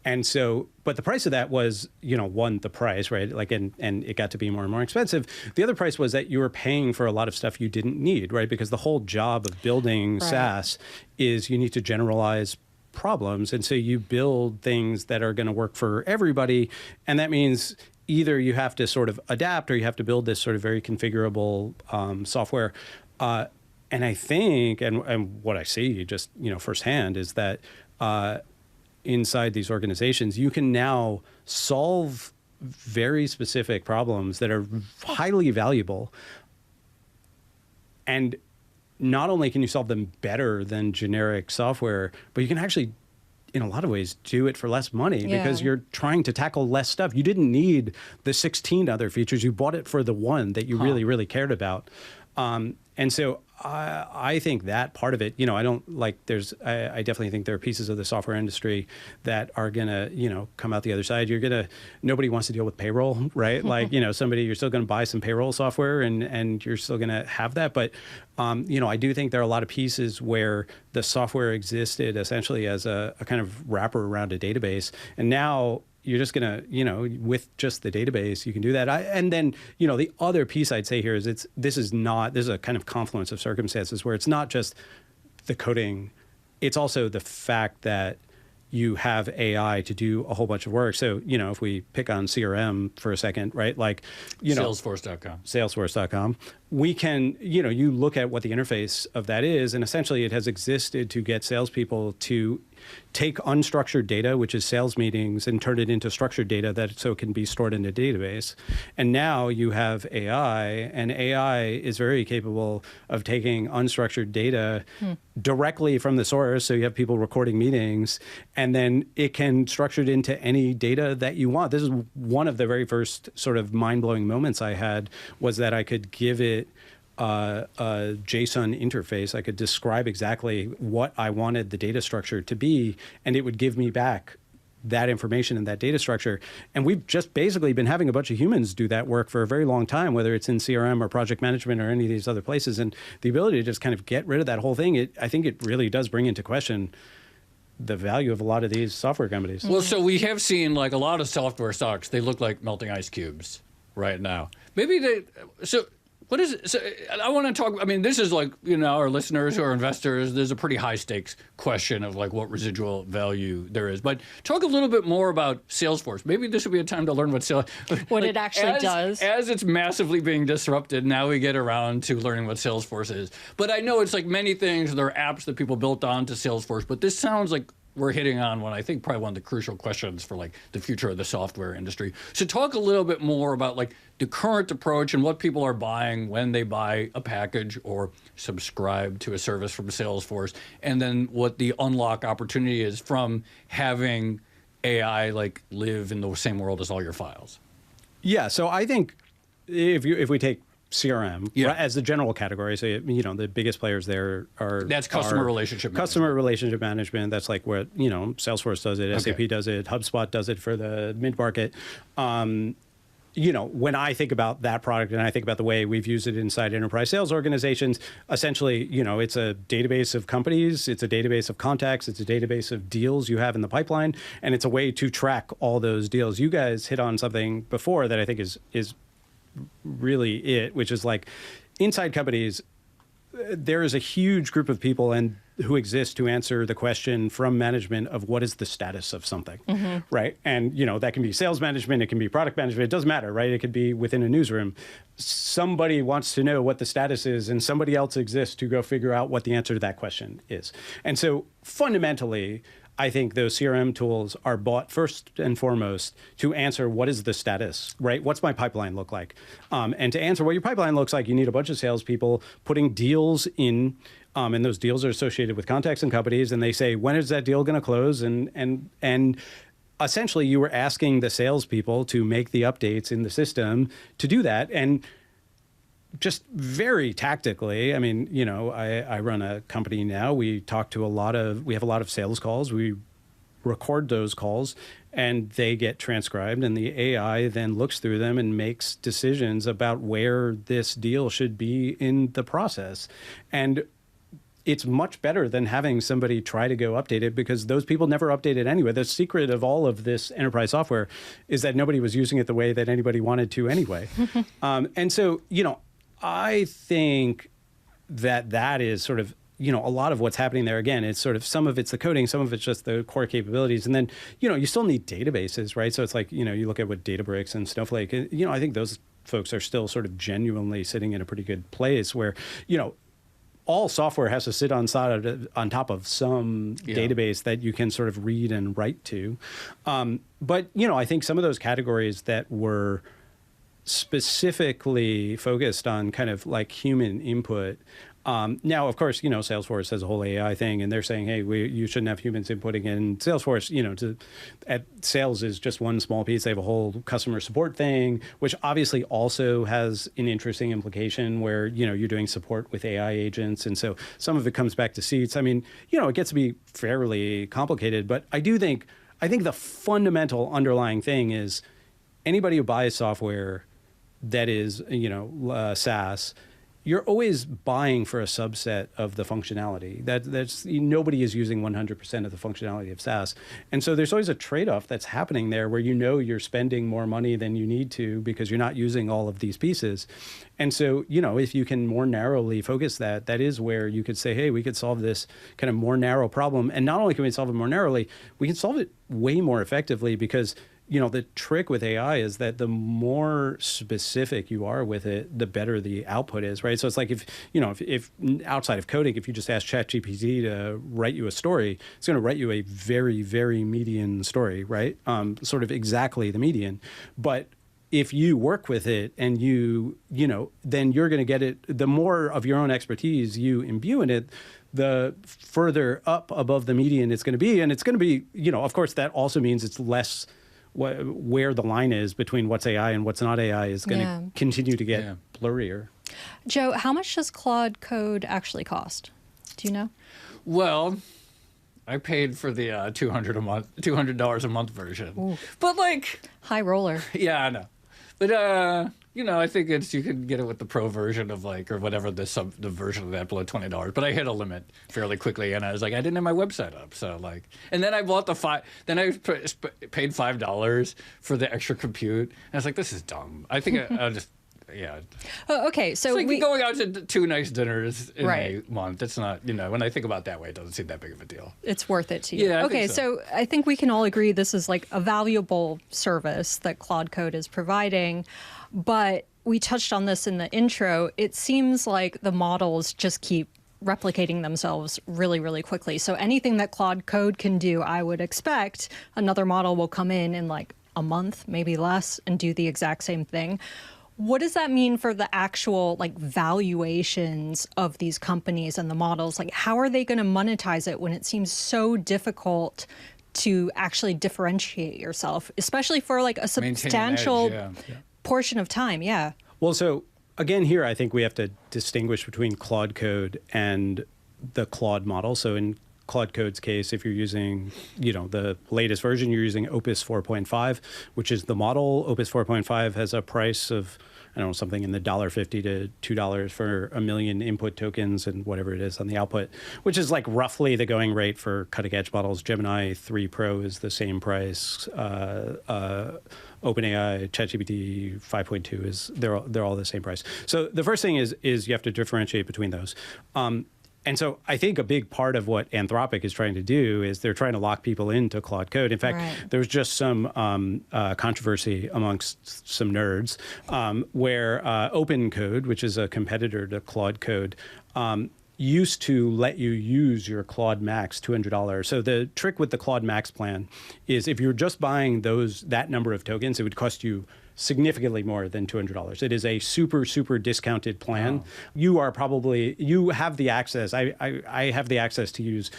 And so, but the price of that was, one, the price, right? Like, and it got to be more and more expensive. The other price was that you were paying for a lot of stuff you didn't need, right? Because the whole job of building SaaS is you need to generalize problems. And so you build things that are going to work for everybody. And that means either you have to sort of adapt or you have to build this sort of very configurable software. And I think, and what I see just, firsthand is that, inside these organizations, you can now solve very specific problems that are highly valuable. And not only can you solve them better than generic software, but you can actually, in a lot of ways, do it for less money because you're trying to tackle less stuff. You didn't need the 16 other features. You bought it for the one that you really, really cared about. And so I think that part of it, I don't like I definitely think there are pieces of the software industry that are going to, come out the other side. Nobody wants to deal with payroll, right? Like, you're still going to buy some payroll software and you're still going to have that. But, I do think there are a lot of pieces where the software existed essentially as a kind of wrapper around a database. And now you're just going to, with just the database, you can do that. And then, the other piece I'd say here is this is a kind of confluence of circumstances where it's not just the coding, it's also the fact that you have AI to do a whole bunch of work. So, if we pick on CRM for a second, right? Like, Salesforce.com. We can, you look at what the interface of that is, and essentially it has existed to get salespeople to take unstructured data, which is sales meetings, and turn it into structured data so it can be stored in a database. And now you have AI, and AI is very capable of taking unstructured data directly from the source. So you have people recording meetings, and then it can structure it into any data that you want. This is one of the very first sort of mind-blowing moments I had, was that I could give it a JSON interface. I could describe exactly what I wanted the data structure to be, and it would give me back that information in that data structure. And we've just basically been having a bunch of humans do that work for a very long time, whether it's in CRM or project management or any of these other places. And the ability to just kind of get rid of that whole thing, I think it really does bring into question the value of a lot of these software companies. Well, so we have seen like a lot of software stocks, they look like melting ice cubes right now. What is it? So I want to talk, I mean, this is like, our listeners who are investors, there's a pretty high stakes question of like what residual value there is. But talk a little bit more about Salesforce. Maybe this would be a time to learn what it actually does. As it's massively being disrupted, now we get around to learning what Salesforce is. But I know it's like many things, there are apps that people built onto Salesforce, but this sounds like we're hitting on probably one of the crucial questions for like the future of the software industry. So talk a little bit more about like the current approach and what people are buying when they buy a package or subscribe to a service from Salesforce, and then what the unlock opportunity is from having AI like live in the same world as all your files. Yeah, so I think if we take CRM as the general category, so the biggest players there are customer relationship management. That's like what Salesforce does it, SAP does it, HubSpot does it for the mid-market. When I think about that product and I think about the way we've used it inside enterprise sales organizations, essentially, it's a database of companies, it's a database of contacts, it's a database of deals you have in the pipeline, and it's a way to track all those deals. You guys hit on something before that I think is really which is like inside companies, there is a huge group of people who exist to answer the question from management of what is the status of something, right? And, that can be sales management, it can be product management, it doesn't matter, right? It could be within a newsroom. Somebody wants to know what the status is, and somebody else exists to go figure out what the answer to that question is. And so fundamentally, I think those CRM tools are bought first and foremost to answer what is the status, right? What's my pipeline look like? And to answer what your pipeline looks like, you need a bunch of salespeople putting deals in, and those deals are associated with contacts and companies, and they say, when is that deal going to close? And essentially, you were asking the salespeople to make the updates in the system to do that. And just very tactically, I mean, I run a company now. We have a lot of sales calls. We record those calls and they get transcribed, and the AI then looks through them and makes decisions about where this deal should be in the process. And it's much better than having somebody try to go update it, because those people never update it anyway. The secret of all of this enterprise software is that nobody was using it the way that anybody wanted to anyway. And so, I think that is sort of, a lot of what's happening there. Again, it's sort of, some of it's the coding, some of it's just the core capabilities. And then, you still need databases, right? So it's like, you look at what Databricks and Snowflake, I think those folks are still sort of genuinely sitting in a pretty good place where, all software has to sit on top of some database that you can sort of read and write to. But, I think some of those categories that were specifically focused on kind of like human input. Now, of course, Salesforce has a whole AI thing, and they're saying, hey, you shouldn't have humans inputting in Salesforce. At sales is just one small piece. They have a whole customer support thing, which obviously also has an interesting implication where, you're doing support with AI agents. And so some of it comes back to seats. I mean, it gets to be fairly complicated, but I think the fundamental underlying thing is anybody who buys software that is, SaaS, you're always buying for a subset of the functionality. That's nobody is using 100% of the functionality of SaaS. And so there's always a trade-off that's happening there where you're spending more money than you need to because you're not using all of these pieces. And so, if you can more narrowly focus that is where you could say, hey, we could solve this kind of more narrow problem. And not only can we solve it more narrowly, we can solve it way more effectively because the trick with AI is that the more specific you are with it, the better the output is, right? So it's like if outside of coding, if you just ask ChatGPT to write you a story, it's going to write you a very, very median story, right? Sort of exactly the median. But if you work with it and then you're going to get it, the more of your own expertise you imbue in it, the further up above the median it's going to be. And it's going to be, of course, that also means it's less where the line is between what's AI and what's not AI is going to continue to get blurrier. Joe, how much does Claude Code actually cost? Do you know? Well, I paid for the $200 a month version. Ooh. But high roller. Yeah, I know. But I think you can get it with the pro version of or whatever the version of that below $20. But I hit a limit fairly quickly, and I was like, I didn't have my website up, so and then I bought then I paid $5 for the extra compute, and I was like, this is dumb. I think I'll just. Yeah. Oh, okay, so it's going out to 2 nice dinners in right. a month. It's not, when I think about it that way, it doesn't seem that big of a deal. It's worth it to you. Yeah. Okay, so I think we can all agree this is a valuable service that Claude Code is providing, but we touched on this in the intro. It seems like the models just keep replicating themselves really, really quickly. So anything that Claude Code can do, I would expect another model will come in a month, maybe less, and do the exact same thing. What does that mean for the actual valuations of these companies and the models? How are they going to monetize it when it seems so difficult to actually differentiate yourself, especially for a substantial portion of time? Yeah. Well, so again, here I think we have to distinguish between Claude Code and the Claude model. So in Claude Code's case, if you're using, the latest version, you're using Opus 4.5, which is the model. Opus 4.5 has a price of, something in the $1.50 to $2 for 1 million input tokens and whatever it is on the output, which is roughly the going rate for cutting edge models. Gemini 3 Pro is the same price. OpenAI, ChatGPT 5.2 is they're all the same price. So the first thing is you have to differentiate between those. And so I think a big part of what Anthropic is trying to do is they're trying to lock people into Claude Code. In fact, there was just some controversy amongst some nerds where Open Code, which is a competitor to Claude Code, used to let you use your Claude Max $200. So the trick with the Claude Max plan is if you're just buying that number of tokens, it would cost you significantly more than $200. It is a super, super discounted plan. Wow. You have the access. I have the access to use,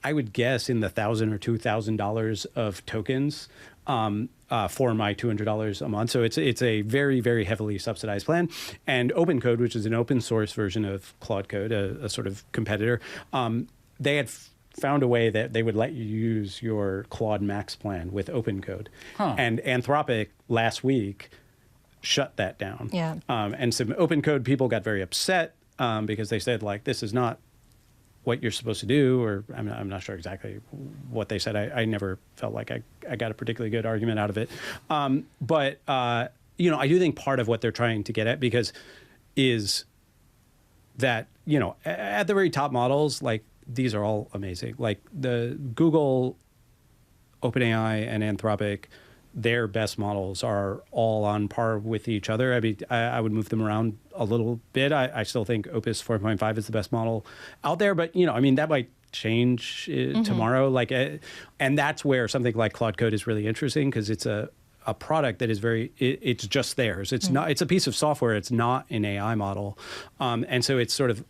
I would guess, in the $1,000 or $2,000 of tokens for my $200 a month. So it's a very, very heavily subsidized plan. And Open Code, which is an open source version of Claude Code, a sort of competitor, they had found a way that they would let you use your Claude Max plan with Open Code. Huh. And Anthropic last week shut that down. Yeah. And some Open Code people got very upset because they said, this is not what you're supposed to do, or I'm not sure exactly what they said. I never felt like I got a particularly good argument out of it. But I do think part of what they're trying to get at is that, at the very top models, these are all amazing. The Google, OpenAI, and Anthropic, their best models are all on par with each other. I mean, I would move them around a little bit. I still think Opus 4.5 is the best model out there, but that might change tomorrow. And that's where something like Claude Code is really interesting because it's a product that is it's just theirs. It's not. It's a piece of software. It's not an AI model, and so it's sort of.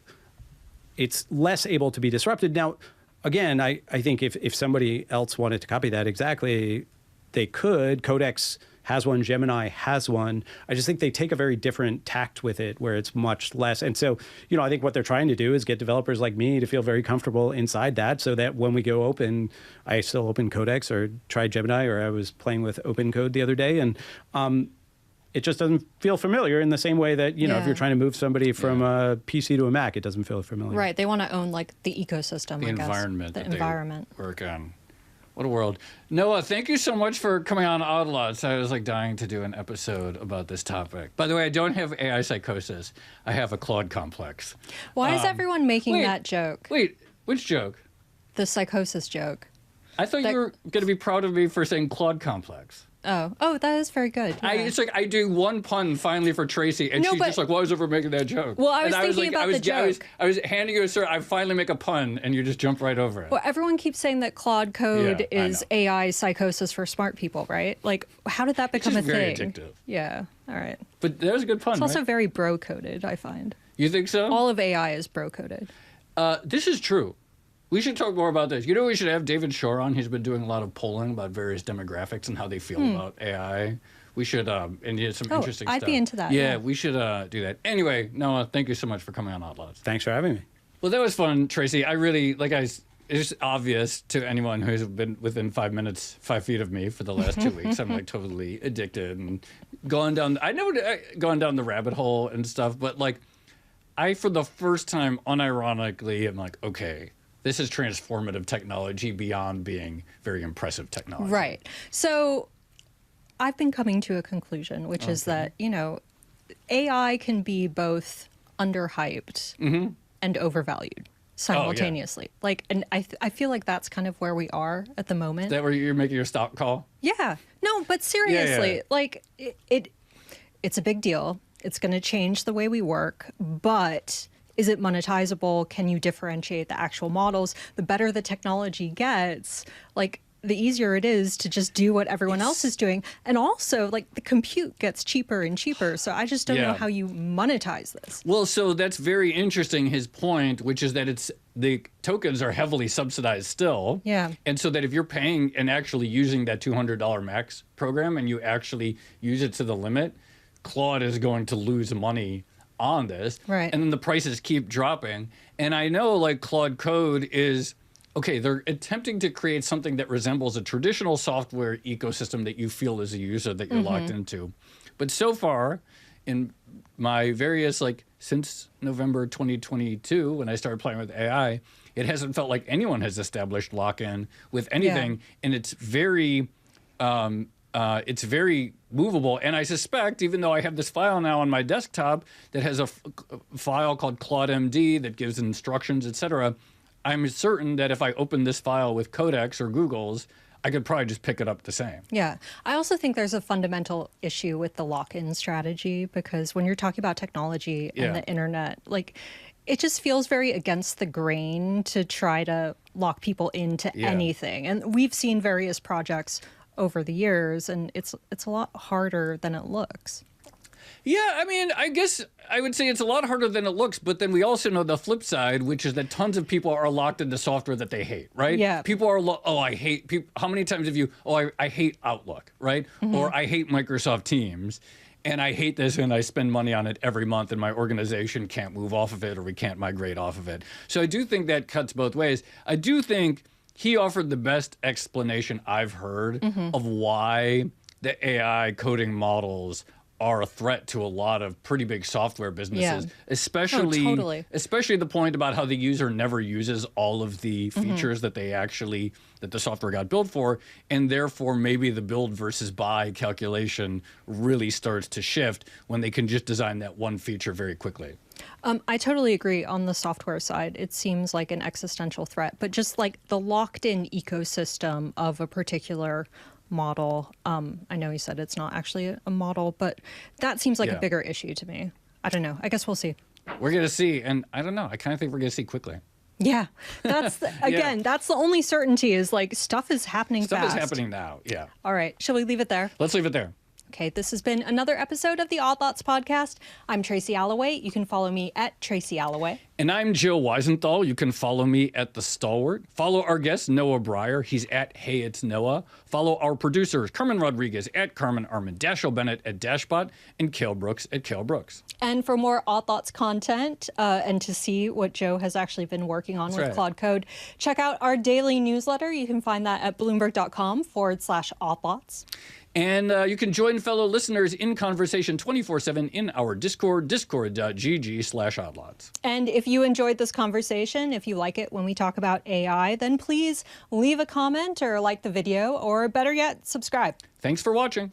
It's less able to be disrupted. Now, again, I think if somebody else wanted to copy that exactly, they could. Codex has one, Gemini has one. I just think they take a very different tact with it where it's much less. And so, I think what they're trying to do is get developers like me to feel very comfortable inside that so that when we go open, I still open Codex or try Gemini, or I was playing with Open Code the other day. And it just doesn't feel familiar in the same way that, if you're trying to move somebody from a PC to a Mac, it doesn't feel familiar. Right. They want to own the ecosystem, the I guess. environment. The environment. They work on. What a world. Noah, thank you so much for coming on Odd Lots. I was dying to do an episode about this topic. By the way, I don't have AI psychosis. I have a Claude complex. Why is everyone making that joke? Wait, which joke? The psychosis joke. I thought you were going to be proud of me for saying Claude complex. Oh, that is very good. Yeah. It's like I do one pun finally for Tracy, and she's just like, "Why was over making that joke?" Well, I was thinking about the joke. I was handing you a sir. I finally make a pun, and you just jump right over it. Well, everyone keeps saying that Claude Code is AI psychosis for smart people, right? Like, how did that become a very thing? Addictive. Yeah. All right. But that was a good pun. It's also right? very bro-coded, I find. You think so? All of AI is bro-coded. This is true. We should talk more about this. You know, we should have David Shore on. He's been doing a lot of polling about various demographics and how they feel about AI. We should, and he had some interesting stuff. I'd be into that. Yeah, we should do that. Anyway, Noah, thank you so much for coming on Outlaws. Thanks for having me. Well, that was fun, Tracy. I really, it's obvious to anyone who's been within 5 feet of me for the last 2 weeks. I'm like totally addicted and gone down the rabbit hole and stuff. But like, I, for the first time, unironically, am like, okay, this is transformative technology beyond being very impressive technology. Right. So I've been coming to a conclusion, which is that, AI can be both underhyped and overvalued simultaneously. And I feel like that's kind of where we are at the moment. Is that where you're making your stock call? Yeah. No, but seriously, it's a big deal. It's going to change the way we work, but is it monetizable? Can you differentiate the actual models? The better the technology gets, the easier it is to just do what everyone else is doing. And also, the compute gets cheaper and cheaper. So I just don't know how you monetize this. Well, so that's very interesting, his point, which is that the tokens are heavily subsidized still. Yeah. And so that if you're paying and actually using that $200 max program and you actually use it to the limit, Claude is going to lose money on this. Right. And then the prices keep dropping. And I know Claude Code is, okay, they're attempting to create something that resembles a traditional software ecosystem that you feel as a user that you're locked into. But so far, in my various, since November 2022, when I started playing with AI, it hasn't felt like anyone has established lock-in with anything. Yeah. And it's very movable. And I suspect, even though I have this file now on my desktop that has a file called Claude MD that gives instructions, et cetera, I'm certain that if I open this file with Codex or Google's, I could probably just pick it up the same. Yeah. I also think there's a fundamental issue with the lock-in strategy, because when you're talking about technology and the internet, it just feels very against the grain to try to lock people into anything. And we've seen various projects over the years, and it's a lot harder than it looks. Yeah, I mean, I guess I would say it's a lot harder than it looks, but then we also know the flip side, which is that tons of people are locked into software that they hate, right? Yeah. People are, I hate, how many times have you, I hate Outlook, right? Or I hate Microsoft Teams, and I hate this, and I spend money on it every month, and my organization can't move off of it, or we can't migrate off of it. So I do think that cuts both ways. I do think he offered the best explanation I've heard of why the AI coding models are a threat to a lot of pretty big software businesses, especially the point about how the user never uses all of the features that the software got built for, and therefore maybe the build versus buy calculation really starts to shift when they can just design that one feature very quickly. I totally agree. On the software side, it seems like an existential threat, but just the locked-in ecosystem of a particular model. I know you said it's not actually a model, but that seems like a bigger issue to me. I don't know. I guess we'll see. We're going to see. And I don't know. I kind of think we're going to see quickly. Yeah. That's, that's the only certainty is stuff is happening fast. Stuff is happening now. Yeah. All right. Shall we leave it there? Let's leave it there. Okay, this has been another episode of the Odd Lots podcast. I'm Tracy Alloway. You can follow me at Tracy Alloway. And I'm Joe Weisenthal. You can follow me at The Stalwart. Follow our guest, Noah Brierwa. He's at Hey It's Noah. Follow our producers, Carmen Rodriguez at Carmen Armand, Dashiell Bennett at Dashbot, and Cale Brooks at Cale Brooks. And for more Odd Lots content and to see what Joe has actually been working on with Claude Code, check out our daily newsletter. You can find that at bloomberg.com/oddlots. And you can join fellow listeners in conversation 24/7 in our Discord, discord.gg/oddlots. And if you enjoyed this conversation, if you like it when we talk about AI, then please leave a comment or like the video, or better yet, subscribe. Thanks for watching.